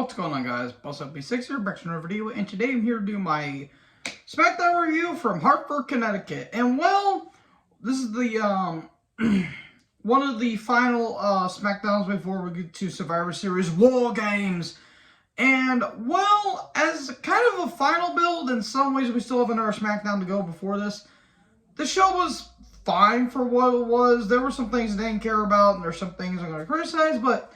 What's going on, guys? Boss up B6 here, back to another video, and today I'm here to do my Smackdown review from Hartford, Connecticut. And well, this is the one of the final Smackdowns before we get to Survivor Series War Games. And well, as kind of a final build, in some ways we still have another Smackdown to go before this. The show was fine for what it was. There were some things I didn't care about, and there's some things I'm going to criticize, but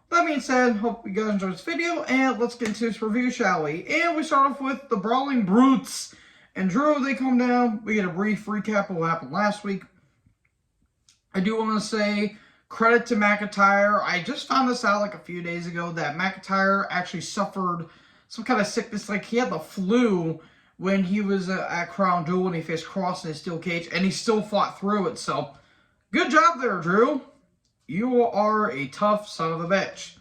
that being said, hope you guys enjoyed this video, and let's get into this review, shall we? And we start off with the Brawling Brutes. And Drew, they come down. We get a brief recap of what happened last week. I do want to say credit to McIntyre. I just found this out like a few days ago that McIntyre actually suffered some kind of sickness. Like he had the flu when he was at Crown Jewel and he faced Cross in his steel cage, and he still fought through it. So, good job there, Drew. You are a tough son of a bitch.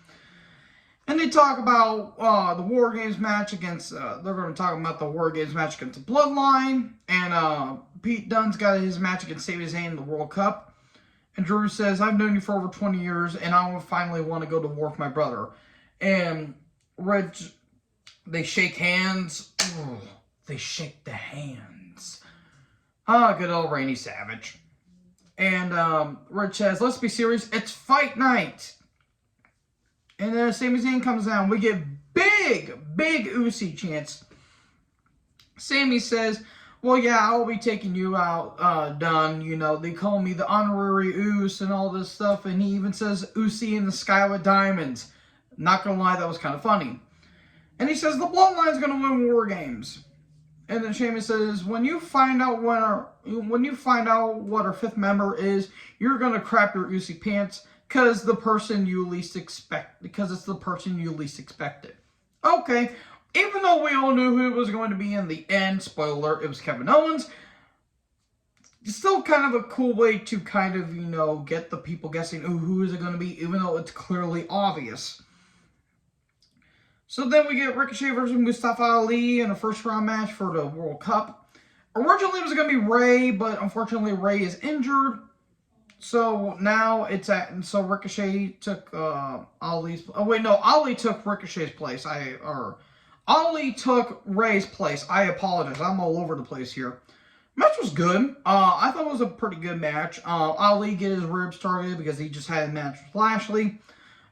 And they talk about the War Games match against, they're going to talk about the War Games match against the Bloodline. And Pete Dunne's got his match against Sami Zayn in the World Cup. And Drew says, I've known you for over 20 years, and I finally want to go to war with my brother. And Rich, they shake hands. Ooh, they shake the hands. Good old Randy Savage. And Rich says, let's be serious, it's fight night. And then Sami Zayn comes down. We get big Usi chants. Sami says, well, yeah, I'll be taking you out, Dunn. You know, they call me the honorary Us and all this stuff. And he even says, Usi in the sky with diamonds. Not gonna lie, that was kind of funny. And he says, the Bloodline's gonna win War Games. And then Sheamus says, when you find out what our fifth member is, you're gonna crap your Usi pants because it's the person you least expected. Okay, even though we all knew who it was going to be in the end, spoiler, it was Kevin Owens. It's still kind of a cool way to kind of, you know, get the people guessing, oh, who is it going to be, even though it's clearly obvious. So then we get Ricochet versus Mustafa Ali in a first-round match for the World Cup. Originally it was going to be Ray, but unfortunately Ray is injured. So now it's so Ricochet took Ali's... Oh, wait, no, Ali took Ricochet's place. Ali took Ray's place. I apologize. I'm all over the place here. Match was good. I thought it was a pretty good match. Ali get his ribs targeted because he just had a match with Lashley.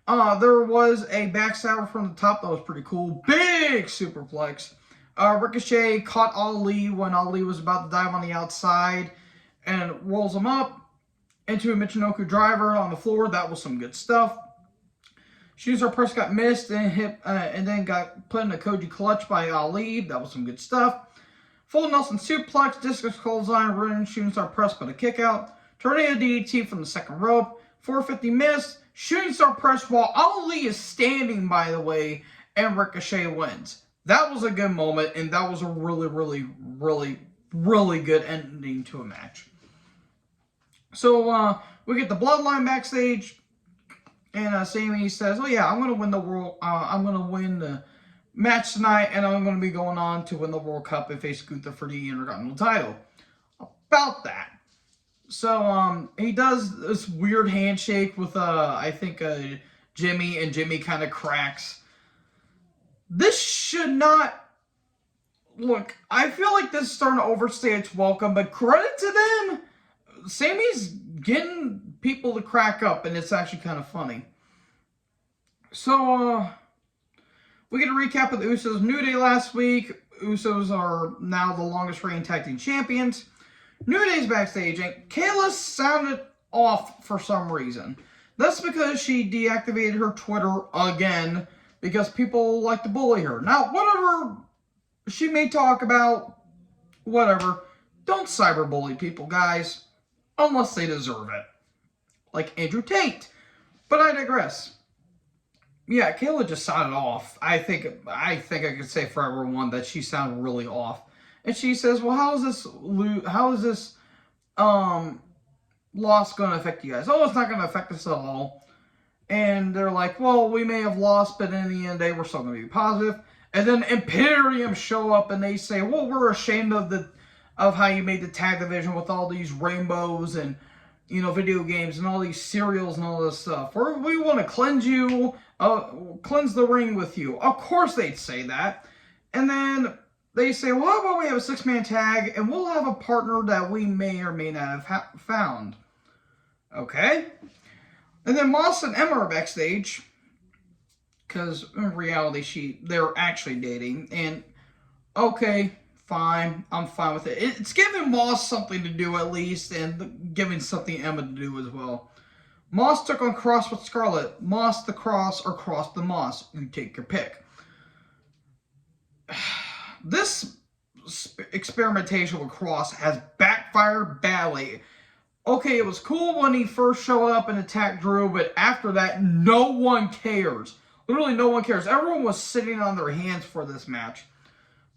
There was a backstabber from the top that was pretty cool. Big superplex. Ricochet caught Ali when Ali was about to dive on the outside and rolls him up into a Michinoku driver on the floor. That was some good stuff. Shinsuke press got missed and then got put in a Koji clutch by Ali. That was some good stuff. Full Nelson suplex, discus clothesline, ruined Shinsuke press but a kick out. Tornado DDT from the second rope. 450 miss. Shooting star press while Ali is standing, by the way, and Ricochet wins. That was a good moment, and that was a really good ending to a match. So, we get the Bloodline backstage, and Sami says, oh yeah, I'm going to win the the match tonight, and I'm going to be going on to win the World Cup and face Gunther for the Intercontinental title. About that. So, he does this weird handshake with, I think, Jimmy, and Jimmy kind of cracks. This should not... Look, I feel like this is starting to overstay its welcome, but credit to them. Sami's getting people to crack up, and it's actually kind of funny. So, we get a recap of the Usos' New Day last week. Usos are now the longest reigning tag team champions. New Day's backstage, and Kayla sounded off for some reason. That's because she deactivated her Twitter again, because people like to bully her. Now, whatever she may talk about, whatever, don't cyberbully people, guys, unless they deserve it. Like Andrew Tate. But I digress. Yeah, Kayla just sounded off. I think I could say for everyone that she sounded really off. And she says, well, how is this loss going to affect you guys? Oh, it's not going to affect us at all. And they're like, well, we may have lost, but in the end, they were still going to be positive. And then Imperium show up and they say, well, we're ashamed of how you made the tag division with all these rainbows and video games and all these cereals and all this stuff. We want to cleanse you, cleanse the ring with you. Of course they'd say that. And then they say, well, how about we have a 6-man tag and we'll have a partner that we may or may not have found. Okay? And then Moss and Emma are backstage, because in reality they're actually dating. And okay, fine, I'm fine with it. It's giving Moss something to do at least, and giving something Emma to do as well. Moss took on Cross with Scarlett. Moss the Cross or Cross the Moss. You take your pick. This experimentation with Cross has backfired badly. Okay, it was cool when he first showed up and attacked Drew, but after that, no one cares. Literally no one cares. Everyone was sitting on their hands for this match.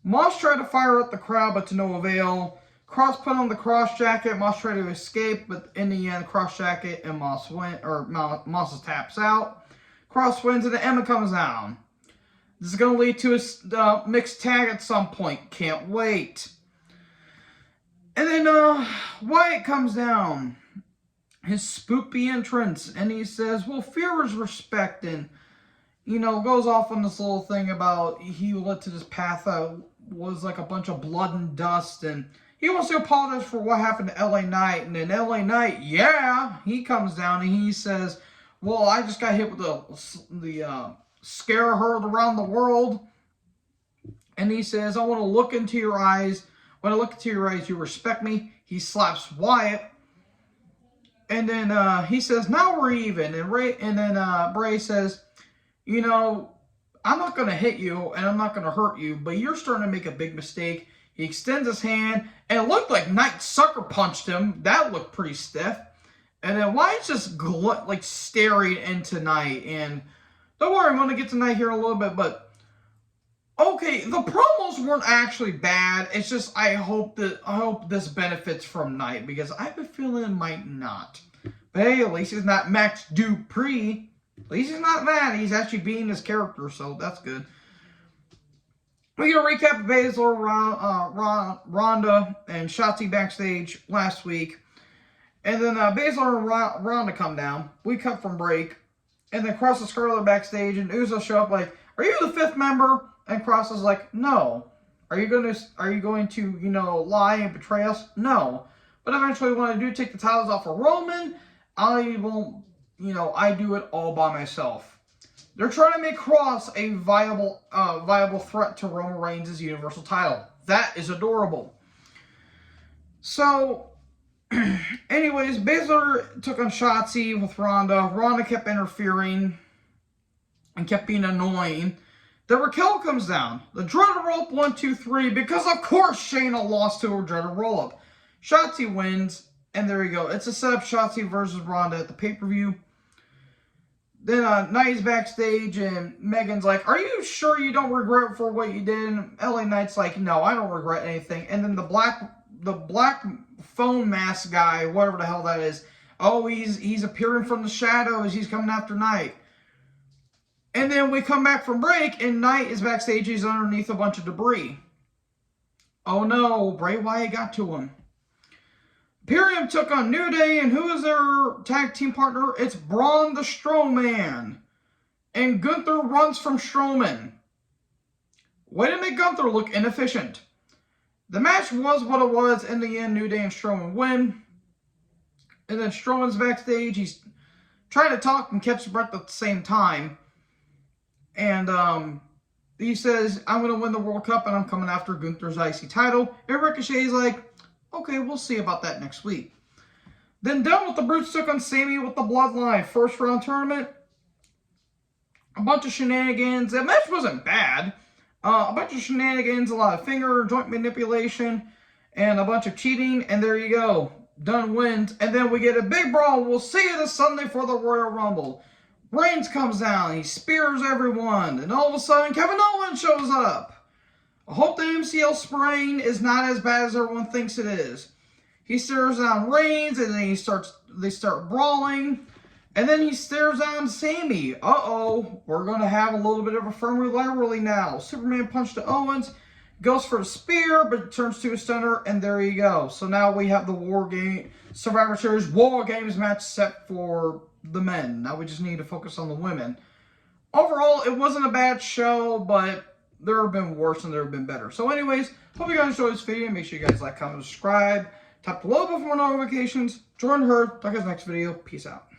Moss tried to fire up the crowd, but to no avail. Cross put on the Cross jacket. Moss tried to escape, but in the end, Cross jacket and Moss taps out. Cross wins, and then Emma comes down. This is going to lead to a mixed tag at some point. Can't wait. And then Wyatt comes down. His spoopy entrance. And he says, well, fear is respect. And, goes off on this little thing about he led to this path that was like a bunch of blood and dust. And he wants to apologize for what happened to LA Knight. And then LA Knight, he comes down and he says, well, I just got hit with the scare heard around the world. And he says, I want to look into your eyes. When I look into your eyes, you respect me. He slaps Wyatt. And then he says, now we're even. And Bray says, I'm not going to hit you and I'm not going to hurt you, but you're starting to make a big mistake. He extends his hand, and it looked like Knight sucker punched him. That looked pretty stiff. And then Wyatt's just staring into Knight. And don't worry, I'm going to get to Knight here in a little bit, but okay, the promos weren't actually bad. It's just I hope this benefits from Knight, because I have a feeling it might not. But hey, at least he's not Max Dupree. At least he's not that. He's actually being his character, so that's good. We get a recap of Baszler, Ronda, and Shotzi backstage last week. And then Baszler and Ronda come down. We cut from break. And then Cross and Scarlett backstage, and Uso show up like, are you the 5th member? And Cross is like, no. Are you going to, lie and betray us? No. But eventually when I do take the titles off of Roman, I won't, I do it all by myself. They're trying to make Cross a viable threat to Roman Reigns' Universal title. That is adorable. So, anyways, Baszler took on Shotzi with Ronda. Ronda kept interfering and kept being annoying. Then Raquel comes down. The dreaded rope 1, 2, 3, because of course Shayna lost to her dreaded roll-up. Shotzi wins, and there you go. It's a setup, Shotzi versus Ronda at the pay-per-view. Then Knight's backstage, and Megan's like, are you sure you don't regret for what you did? And LA Knight's like, no, I don't regret anything. And then the black phone mask guy, whatever the hell that is, oh, he's appearing from the shadows. He's coming after Knight. And then we come back from break, and Knight is backstage. He's underneath a bunch of debris. Oh no, Bray Wyatt got to him. Imperium took on New Day, and who is their tag team partner? It's Braun the Strowman. And Gunther runs from Strowman. Way to make Gunther look inefficient. The match was what it was. In the end, New Day and Strowman win. And then Strowman's backstage. He's trying to talk and catch his breath at the same time. And he says, I'm going to win the World Cup, and I'm coming after Gunther's IC title. And Ricochet's like, okay, we'll see about that next week. Then Down with the Brutes took on Sami with the Bloodline. First round tournament. A bunch of shenanigans. The match wasn't bad. A bunch of shenanigans, a lot of finger joint manipulation, and a bunch of cheating. And there you go. Dunn wins. And then we get a big brawl. We'll see you this Sunday for the Royal Rumble. Reigns comes down. He spears everyone. And all of a sudden, Kevin Owens shows up. I hope the MCL sprain is not as bad as everyone thinks it is. He stares down Reigns, and then they start brawling. And then he stares down Sami. Uh-oh, we're going to have a little bit of a friendly rivalry now. Superman punch to Owens. Goes for the spear, but it turns to a stunner, and there you go. So now we have the Survivor Series War Games match set for the men. Now we just need to focus on the women. Overall, it wasn't a bad show, but there have been worse and there have been better. So anyways, hope you guys enjoyed this video. Make sure you guys like, comment, subscribe. Tap the logo for more notifications. Join her. Talk to you guys next video. Peace out.